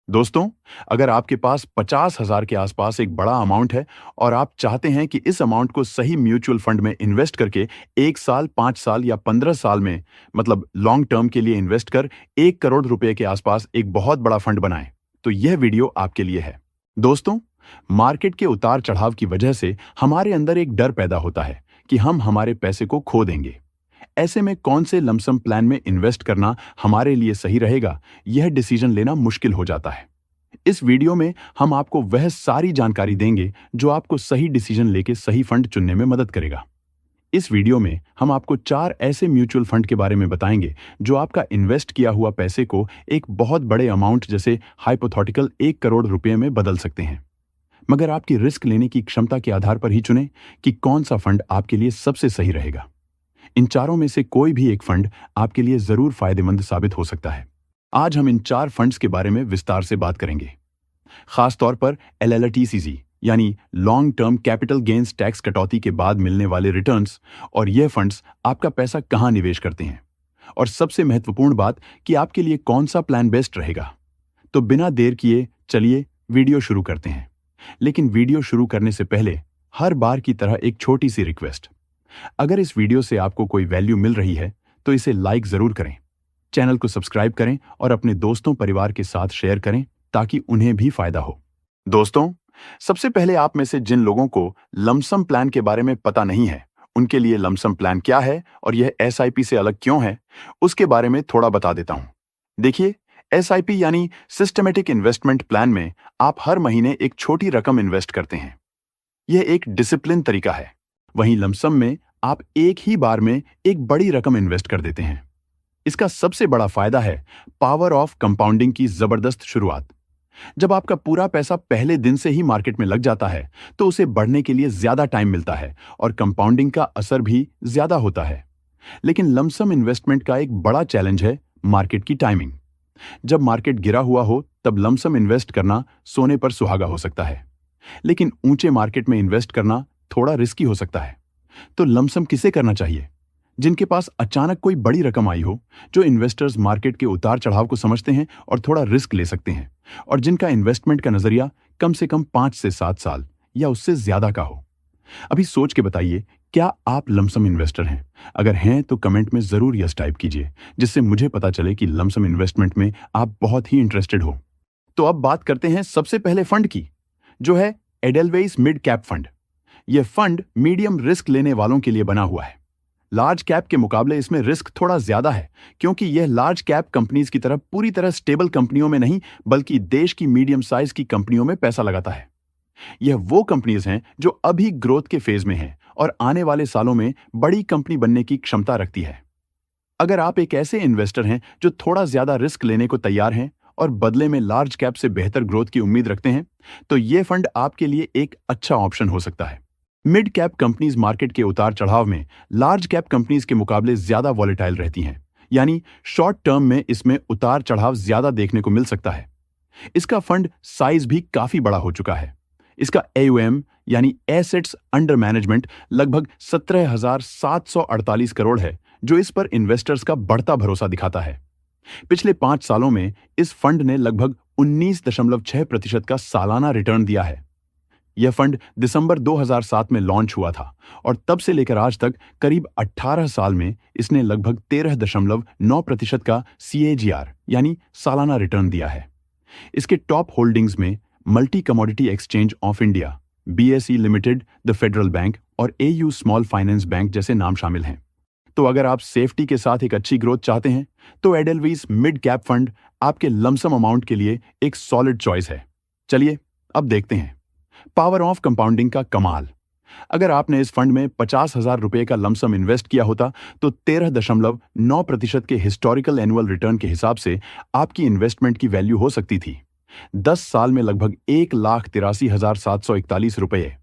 दोस्तों, अगर आपके पास 50,000 के आसपास एक बड़ा अमाउंट है और आप चाहते हैं कि इस अमाउंट को सही म्यूचुअल फंड में इन्वेस्ट करके 1 साल, 5 साल या 15 साल में मतलब लॉन्ग टर्म के लिए इन्वेस्ट कर 1 करोड़ रुपए के आसपास एक बहुत बड़ा फंड बनाएं, तो यह वीडियो आपके लिए है। दोस्तों, मार्केट के उतार चढ़ाव की वजह से हमारे अंदर एक डर पैदा होता है कि हम हमारे पैसे को खो देंगे। ऐसे में कौन से लमसम प्लान में इन्वेस्ट करना हमारे लिए सही रहेगा, यह डिसीजन लेना मुश्किल हो जाता है। इस वीडियो में हम आपको वह सारी जानकारी देंगे जो आपको सही डिसीजन लेके सही फंड चुनने में मदद करेगा। इस वीडियो में हम आपको 4 ऐसे म्यूचुअल फंड के बारे में बताएंगे जो आपका इन्वेस्ट किया हुआ पैसे को एक बहुत बड़े अमाउंट जैसे हाइपोथेटिकल 1 करोड़ रुपए में बदल सकते हैं। मगर आपकी रिस्क लेने की क्षमता के आधार पर ही चुनें कि कौन सा फंड आपके लिए सबसे सही रहेगा। इन चारों में से कोई भी एक फंड आपके लिए जरूर फायदेमंद साबित हो सकता है। आज हम इन 4 फंड्स के बारे में विस्तार से बात करेंगे। खास तौर पर एलएलटीसीजी यानी long term capital gains tax कटौती के बाद मिलने वाले रिटर्न्स, और ये फंड्स आपका पैसा कहां निवेश करते हैं, और सबसे महत्वपूर्ण बात कि आपके लिए कौन सा प्लान बेस्ट रहेगा। तो बिना देर किए चलिए वीडियो शुरू करते हैं। लेकिन वीडियो शुरू करने से पहले हर बार की तरह एक छोटी सी रिक्वेस्ट। अगर इस वीडियो से आपको कोई वैल्यू मिल रही है तो इसे लाइक जरूर करें, चैनल को सब्सक्राइब करें और अपने दोस्तों परिवार के साथ शेयर करें ताकि उन्हें भी फायदा हो। दोस्तों, सबसे पहले आप में से जिन लोगों को लमसम प्लान के बारे में पता नहीं है, उनके लिए लमसम प्लान क्या है और यह एसआईपी से अलग क्यों है, उसके बारे में थोड़ा बता देता हूं। देखिए, एसआईपी यानी सिस्टमेटिक इन्वेस्टमेंट प्लान में आप हर महीने एक छोटी रकम इन्वेस्ट करते हैं। यह एक डिसिप्लिन तरीका है। वहीं लमसम में आप एक ही बार में एक बड़ी रकम इन्वेस्ट कर देते हैं। इसका सबसे बड़ा फायदा है पावर ऑफ कंपाउंडिंग की जबरदस्त शुरुआत। जब आपका पूरा पैसा पहले दिन से ही मार्केट में लग जाता है तो उसे बढ़ने के लिए ज्यादा टाइम मिलता है और कंपाउंडिंग का असर भी ज्यादा होता है। लेकिन लमसम इन्वेस्टमेंट का एक बड़ा चैलेंज है मार्केट की टाइमिंग। जब मार्केट गिरा हुआ हो तब लमसम इन्वेस्ट करना सोने पर सुहागा हो सकता है, लेकिन ऊंचे मार्केट में इन्वेस्ट करना थोड़ा रिस्की हो सकता है। तो लमसम किसे करना चाहिए? जिनके पास अचानक कोई बड़ी रकम आई हो, जो इन्वेस्टर्स मार्केट के उतार चढ़ाव को समझते हैं और थोड़ा रिस्क ले सकते हैं, और जिनका इन्वेस्टमेंट का नजरिया कम से कम 5 से 7 साल या उससे ज्यादा का हो। अभी सोच के बताइए, क्या आप लमसम इन्वेस्टर हैं? अगर हैं तो कमेंट में जरूर यस टाइप कीजिए, जिससे मुझे पता चले कि लमसम इन्वेस्टमेंट में आप बहुत ही इंटरेस्टेड हो। तो अब बात करते हैं सबसे पहले फंड की, जो है एडेलवेइस मिड कैप फंड। यह फंड मीडियम रिस्क लेने वालों के लिए बना हुआ है। लार्ज कैप के मुकाबले इसमें रिस्क थोड़ा ज्यादा है, क्योंकि यह लार्ज कैप कंपनीज की तरह पूरी तरह स्टेबल कंपनियों में नहीं, बल्कि देश की मीडियम साइज की कंपनियों में पैसा लगाता है। यह वो कंपनीज हैं जो अभी ग्रोथ के फेज में हैं और आने वाले सालों में बड़ी कंपनी बनने की क्षमता रखती है। अगर आप एक ऐसे इन्वेस्टर हैं जो थोड़ा ज्यादा रिस्क लेने को तैयार हैं और बदले में लार्ज कैप से बेहतर ग्रोथ की उम्मीद रखते हैं, तो यह फंड आपके लिए एक अच्छा ऑप्शन हो सकता है। मिड कैप कंपनीज मार्केट के उतार चढ़ाव में लार्ज कैप कंपनीज के मुकाबले ज्यादा वॉलेटाइल रहती हैं, यानी शॉर्ट टर्म में इसमें उतार चढ़ाव ज्यादा देखने को मिल सकता है। इसका फंड साइज भी काफी बड़ा हो चुका है। इसका AUM यानी एसेट्स अंडर मैनेजमेंट लगभग 17,748 करोड़ है, जो इस पर इन्वेस्टर्स का बढ़ता भरोसा दिखाता है। पिछले 5 सालों में इस फंड ने लगभग 19.6% का सालाना रिटर्न दिया है। यह फंड दिसंबर 2007 में लॉन्च हुआ था और तब से लेकर आज तक करीब 18 साल में इसने लगभग 13.9% का CAGR यानी सालाना रिटर्न दिया है। इसके टॉप होल्डिंग्स में multi commodity exchange of India, BSE limited, the federal bank और AU स्मॉल फाइनेंस बैंक जैसे नाम शामिल हैं। तो अगर आप सेफ्टी के साथ एक अच्छी ग्रोथ चाहते हैं तो एडेलवेइस मिड कैप फंड आपके लमसम अमाउंट के लिए एक सॉलिड चॉइस है। चलिए अब देखते हैं पावर ऑफ कंपाउंडिंग का कमाल। अगर आपने इस फंड में 50,000 रुपए का लमसम इन्वेस्ट किया होता तो 13.9% के हिस्टोरिकल एनुअल रिटर्न के हिसाब से आपकी इन्वेस्टमेंट की वैल्यू हो सकती थी 10 साल में लगभग 1,83,741 रुपए,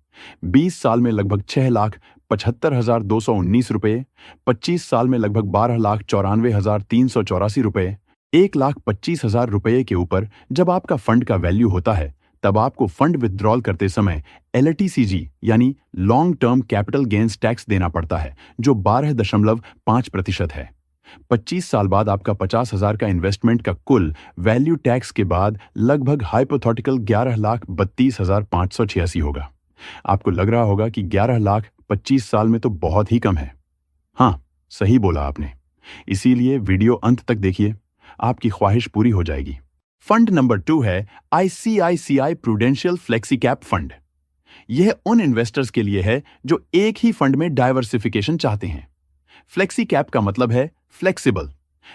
20 साल में लगभग 6,75,219 रुपए, 25 साल में लगभग 12,94,384 रुपए, 1,25,000 रुपए के ऊपर जब आपका फंड का वैल्यू होता है, तब आपको फंड विथड्रॉल करते समय LTCG यानी long term capital gains tax देना पड़ता है, जो 12.5% है। 25 साल बाद आपका 50,000 का इन्वेस्टमेंट का कुल वैल्यू टैक्स के बाद लगभग हाइपोथेटिकल 11,32,586 होगा। आपको लग रहा होगा कि 11 लाख 25 साल में तो बहुत ही कम है। हाँ, सही बोला आपने। इसीलिए वीडियो अंत तक देखिए, आपकी ख्वाहिश पूरी हो जाएगी। फंड नंबर 2 है ICICI prudential flexi cap fund. यह उन इन्वेस्टर्स के लिए है जो एक ही फंड में डाइवर्सिफिकेशन चाहते हैं। फ्लेक्सी कैप का मतलब है फ्लेक्सिबल।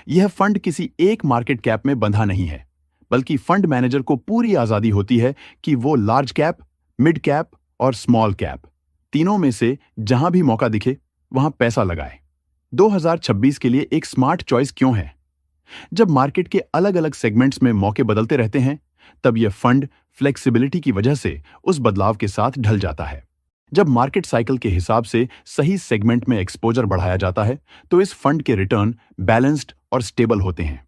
यह फंड किसी एक मार्केट कैप में बंधा नहीं है, बल्कि फंड मैनेजर को पूरी आजादी होती है कि वो लार्ज कैप, मिड कैप और स्मॉल कैप तीनों में से जहां भी मौका दिखे वहां पैसा लगाए। 2026 के लिए एक स्मार्ट चॉइस क्यों है? जब मार्केट के अलग अलग सेगमेंट्स में मौके बदलते रहते हैं, तब यह फंड फ्लेक्सिबिलिटी की वजह से उस बदलाव के साथ ढल जाता है। जब मार्केट साइकिल के हिसाब से सही सेगमेंट में एक्सपोजर बढ़ाया जाता है, तो इस फंड के रिटर्न बैलेंस्ड और स्टेबल होते हैं।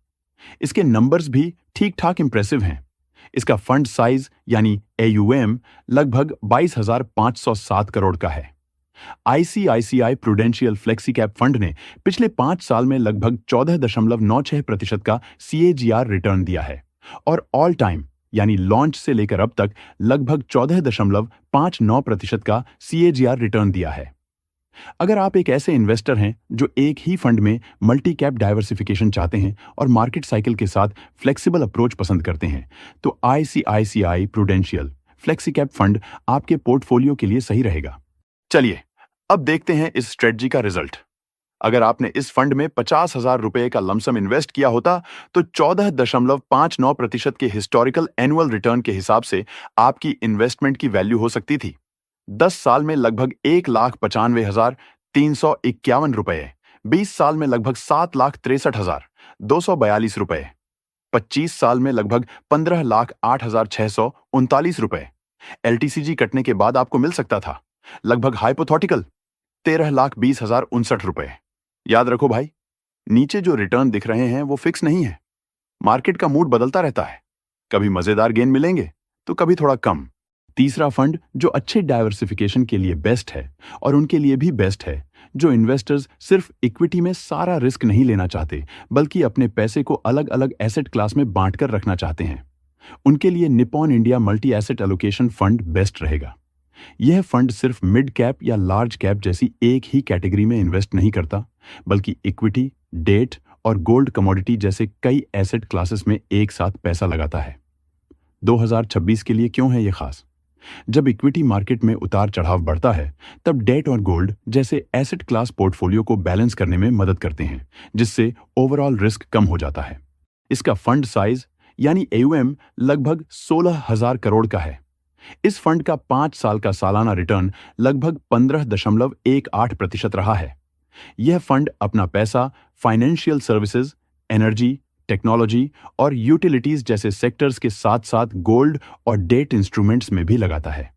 इसके नंबर्स भी ठीक ठाक इंप्रेसिव हैं। इसका फंड साइज यानी AUM लगभग 22,507 करोड़ का है। ICICI prudential flexi cap fund ने पिछले 5 साल में लगभग 14.96% का CAGR रिटर्न दिया है और ऑल टाइम यानी लॉन्च से लेकर अब तक लगभग 14.59% का CAGR रिटर्न दिया है। अगर आप एक ऐसे इन्वेस्टर हैं जो एक ही फंड में मल्टी कैप डाइवर्सिफिकेशन चाहते हैं और मार्केट साइकिल के साथ फ्लेक्सिबल अप्रोच पसंद करते हैं, तो ICICI prudential flexi cap fund आपके पोर्टफोलियो के लिए सही रहेगा। चलिए अब देखते हैं इस स्ट्रेटजी का रिजल्ट। अगर आपने इस फंड में 50,000 रुपए का लमसम इन्वेस्ट किया होता, तो 14.59% के हिस्टोरिकल एनुअल रिटर्न के हिसाब से आपकी इन्वेस्टमेंट की वैल्यू हो सकती थी 10 साल में लगभग 1,95,351 रुपए, 20 साल में लगभग 7,63,242 रुपए, 25 साल में लगभग 15,08,639 रुपए। LTCG कटने के बाद आपको मिल सकता था लगभग हाइपोथेटिकल 13,20,059 रुपए। याद रखो भाई, नीचे जो रिटर्न दिख रहे हैं वो फिक्स नहीं है। मार्केट का मूड बदलता रहता है, कभी मजेदार गेन मिलेंगे तो कभी थोड़ा कम। तीसरा फंड जो अच्छे डाइवर्सिफिकेशन के लिए बेस्ट है और उनके लिए भी बेस्ट है जो इन्वेस्टर्स सिर्फ इक्विटी में सारा रिस्क नहीं लेना चाहते, बल्कि अपने पैसे को अलग अलग एसेट क्लास में बांटकर रखना चाहते हैं, उनके लिए Nippon India multi asset allocation fund best रहेगा। यह फंड सिर्फ मिड कैप या लार्ज कैप जैसी एक ही कैटेगरी में इन्वेस्ट नहीं करता, बल्कि इक्विटी, डेट और गोल्ड कमोडिटी जैसे कई एसेट क्लासेस में एक साथ पैसा लगाता है। 2026 के लिए क्यों है यह खास? जब इक्विटी मार्केट में उतार चढ़ाव बढ़ता है, तब डेट और गोल्ड जैसे एसेट क्लास पोर्टफोलियो को बैलेंस करने में मदद करते हैं, जिससे ओवरऑल रिस्क कम हो जाता है। इसका फंड साइज यानी AUM लगभग 16,000 करोड़ का है। इस फंड का 5 साल का सालाना रिटर्न लगभग 15.18% रहा है। यह फंड अपना पैसा फाइनेंशियल सर्विसेज, एनर्जी, टेक्नोलॉजी और यूटिलिटीज जैसे सेक्टर्स के साथ साथ गोल्ड और डेट इंस्ट्रूमेंट्स में भी लगाता है।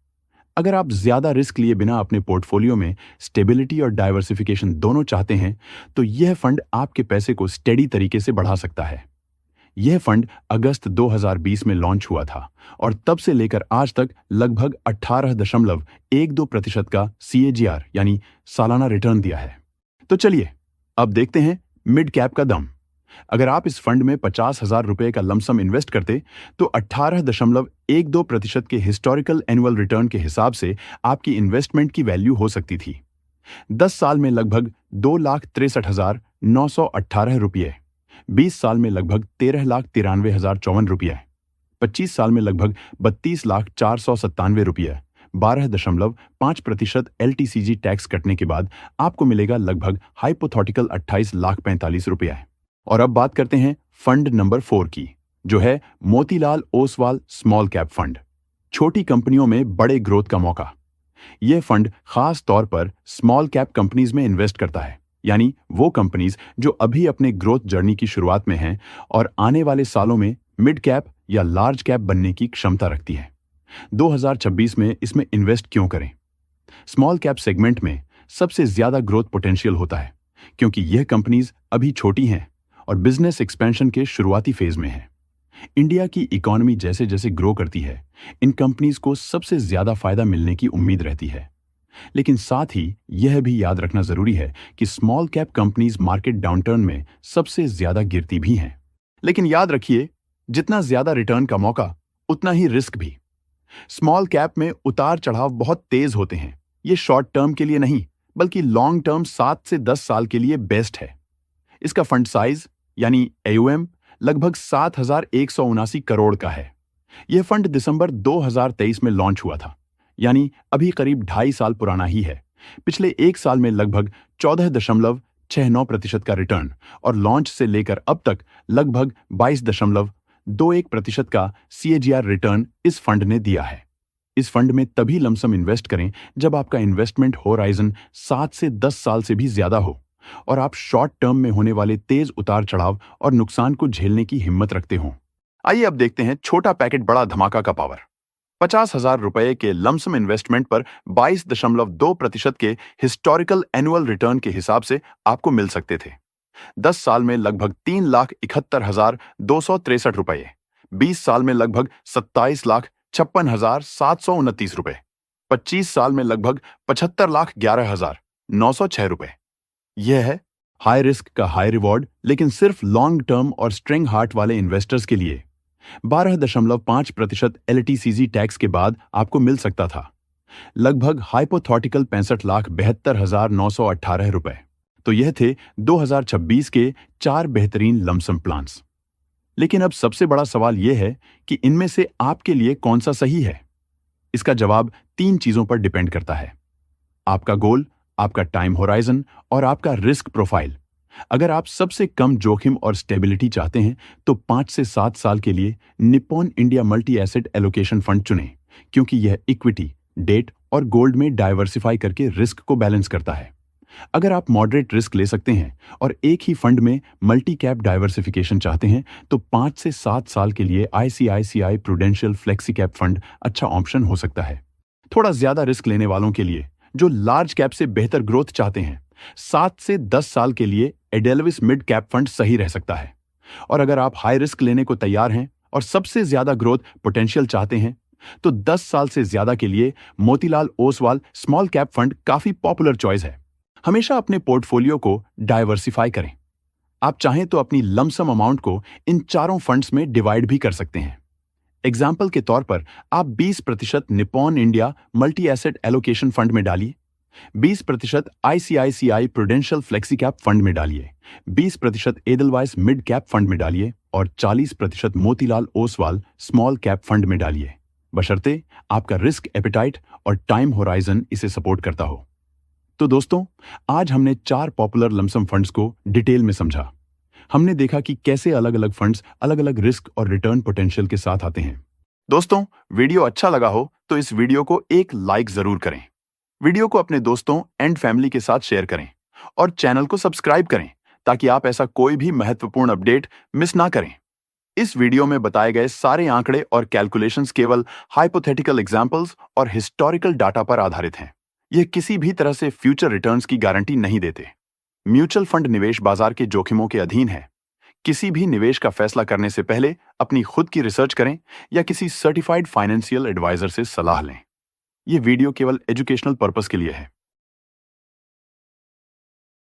अगर आप ज्यादा रिस्क लिए बिना अपने पोर्टफोलियो में स्टेबिलिटी और डाइवर्सिफिकेशन दोनों चाहते हैं, तो यह फंड आपके पैसे को स्टेडी तरीके से बढ़ा सकता है। यह फंड अगस्त 2020 में लॉन्च हुआ था और तब से लेकर आज तक लगभग 18.12% का CAGR यानी सालाना रिटर्न दिया है। तो चलिए अब देखते हैं मिड कैप का दम। अगर आप इस फंड में 50,000 रुपए का लमसम इन्वेस्ट करते, तो 18.12% के हिस्टोरिकल एनुअल रिटर्न के हिसाब से आपकी इन्वेस्टमेंट की वैल्यू हो सकती थी 10 साल में लगभग 2,63,918 रुपये, 20 साल में लगभग 13,93,054 रुपये, 25 साल में लगभग 32,0497 रुपये, 12.5% LTCG टैक्स कटने के बाद आपको मिलेगा लगभग हाइपोथेटिकल 28,45,00 रुपये। और अब बात करते हैं फंड नंबर 4 की, जो है Motilal Oswal small cap fund. छोटी कंपनियों में बड़े ग्रोथ का मौका। यह फंड खास तौर पर स्मॉल कैप कंपनीज में इन्वेस्ट करता है, यानी वो कंपनीज जो अभी अपने ग्रोथ जर्नी की शुरुआत में हैं और आने वाले सालों में मिड कैप या लार्ज कैप बनने की क्षमता रखती है। 2026 में इसमें इन्वेस्ट क्यों करें? स्मॉल कैप सेगमेंट में सबसे ज्यादा ग्रोथ पोटेंशियल होता है, क्योंकि यह कंपनीज अभी छोटी हैं और बिजनेस एक्सपेंशन के शुरुआती फेज में है। इंडिया की इकोनॉमी जैसे जैसे ग्रो करती है, इन कंपनीज को सबसे ज्यादा फायदा मिलने की उम्मीद रहती है। लेकिन साथ ही यह भी याद रखना जरूरी है कि small cap companies market downturn में सबसे ज्यादा गिरती भी हैं। लेकिन याद रखिए, जितना ज्यादा रिटर्न का मौका उतना ही रिस्क भी। स्मॉल कैप में उतार चढ़ाव बहुत तेज होते हैं। ये शॉर्ट टर्म के लिए नहीं, बल्कि लॉन्ग टर्म 7 से 10 साल के लिए बेस्ट है। इसका फंड साइज यानी AUM लगभग 7,179 करोड़ का है। यह फंड दिसंबर 2023 में लॉन्च हुआ था, यानी अभी करीब 2.5 साल पुराना ही है। पिछले एक साल में लगभग 14.69% का रिटर्न और लॉन्च से लेकर अब तक लगभग 22.21% का CAGR रिटर्न इस फंड ने दिया है। इस फंड में तभी लमसम इन्वेस्ट करें जब आपका इन्वेस्टमेंट होराइजन 7 से 10 साल से भी ज्यादा हो और आप शॉर्ट टर्म में होने वाले तेज उतार चढ़ाव और नुकसान को झेलने की हिम्मत रखते हों। आइए अब देखते हैं छोटा पैकेट बड़ा धमाका का पावर। 50,000 रुपए के लमसम इन्वेस्टमेंट पर 22.2% के हिस्टोरिकल एनुअल रिटर्न के हिसाब से आपको मिल सकते थे। 10 साल में लगभग 3,71,263 रुपए, 20 साल में लगभग 27,56,729 रुपए, 25 साल में लगभग 75,11,906 रुपए। यह है हाई रिस्क का हाई रिवॉर्ड, लेकिन सिर्फ लॉन्ग टर्म और स्ट्रिंग हार्ट वाले इन्वेस्टर्स के लिए। 12.5% LTCZ टैक्स के बाद आपको मिल सकता था लगभग हाइपोथेटिकल 65,72,918 रुपए। तो यह थे 2026 के 4 बेहतरीन लमसम प्लान्स। लेकिन अब सबसे बड़ा सवाल यह है कि इनमें से आपके लिए कौन सा सही है। इसका जवाब 3 चीजों पर डिपेंड करता है: आपका गोल, आपका टाइम होराइजन और आपका रिस्क प्रोफाइल। अगर आप सबसे कम जोखिम और स्टेबिलिटी चाहते हैं तो 5 से 7 साल के लिए Nippon India multi asset allocation fund चुनें, क्योंकि यह इक्विटी, डेट और गोल्ड में डाइवर्सिफाई करके रिस्क को बैलेंस करता है। अगर आप मॉडरेट रिस्क ले सकते हैं और एक ही फंड में मल्टी कैप डाइवर्सिफिकेशन चाहते हैं तो 5 से 7 साल के लिए ICICI prudential flexi cap fund अच्छा ऑप्शन हो सकता है। थोड़ा ज्यादा रिस्क लेने वालों के लिए जो लार्ज कैप से बेहतर ग्रोथ चाहते हैं, 7 से 10 साल के लिए एडेलविस मिड कैप फंड सही रह सकता है। और अगर आप हाई रिस्क लेने को तैयार हैं और सबसे ज्यादा ग्रोथ पोटेंशियल चाहते हैं तो 10 साल से ज्यादा के लिए Motilal Oswal small cap fund काफी पॉपुलर चॉइस है। हमेशा अपने पोर्टफोलियो को डाइवर्सिफाई करें। आप चाहें तो अपनी लमसम अमाउंट को इन चारों फंड्स में डिवाइड भी कर सकते हैं। एग्जाम्पल के तौर पर आप 20% Nippon India multi asset allocation fund में डालिए, 20% ICICI prudential flexi cap fund में डालिए, 20% एडलवाइस मिड कैप फंड में डालिए और 40% Motilal Oswal small cap fund में डालिए, बशर्ते आपका रिस्क एपेटाइट और टाइम होराइजन इसे सपोर्ट करता हो। तो दोस्तों, आज हमने 4 पॉपुलर लमसम फंड्स को डिटेल में समझा। हमने देखा कि कैसे अलग अलग फंड्स अलग अलग रिस्क और रिटर्न पोटेंशियल के साथ आते हैं। दोस्तों, वीडियो अच्छा लगा हो तो इस वीडियो को एक लाइक जरूर करें। वीडियो को अपने दोस्तों एंड फैमिली के साथ शेयर करें और चैनल को सब्सक्राइब करें ताकि आप ऐसा कोई भी महत्वपूर्ण अपडेट मिस ना करें। इस वीडियो में बताए गए सारे आंकड़े और कैलकुलेशंस केवल हाइपोथेटिकल एग्जाम्पल्स और हिस्टोरिकल डाटा पर आधारित हैं। यह किसी भी तरह से फ्यूचर रिटर्न्स की गारंटी नहीं देते। म्यूचुअल फंड निवेश बाजार के जोखिमों के अधीन है। किसी भी निवेश का फैसला करने से पहले अपनी खुद की रिसर्च करें या किसी सर्टिफाइड फाइनेंशियल एडवाइजर से सलाह लें। यह वीडियो केवल एजुकेशनल पर्पस के लिए है।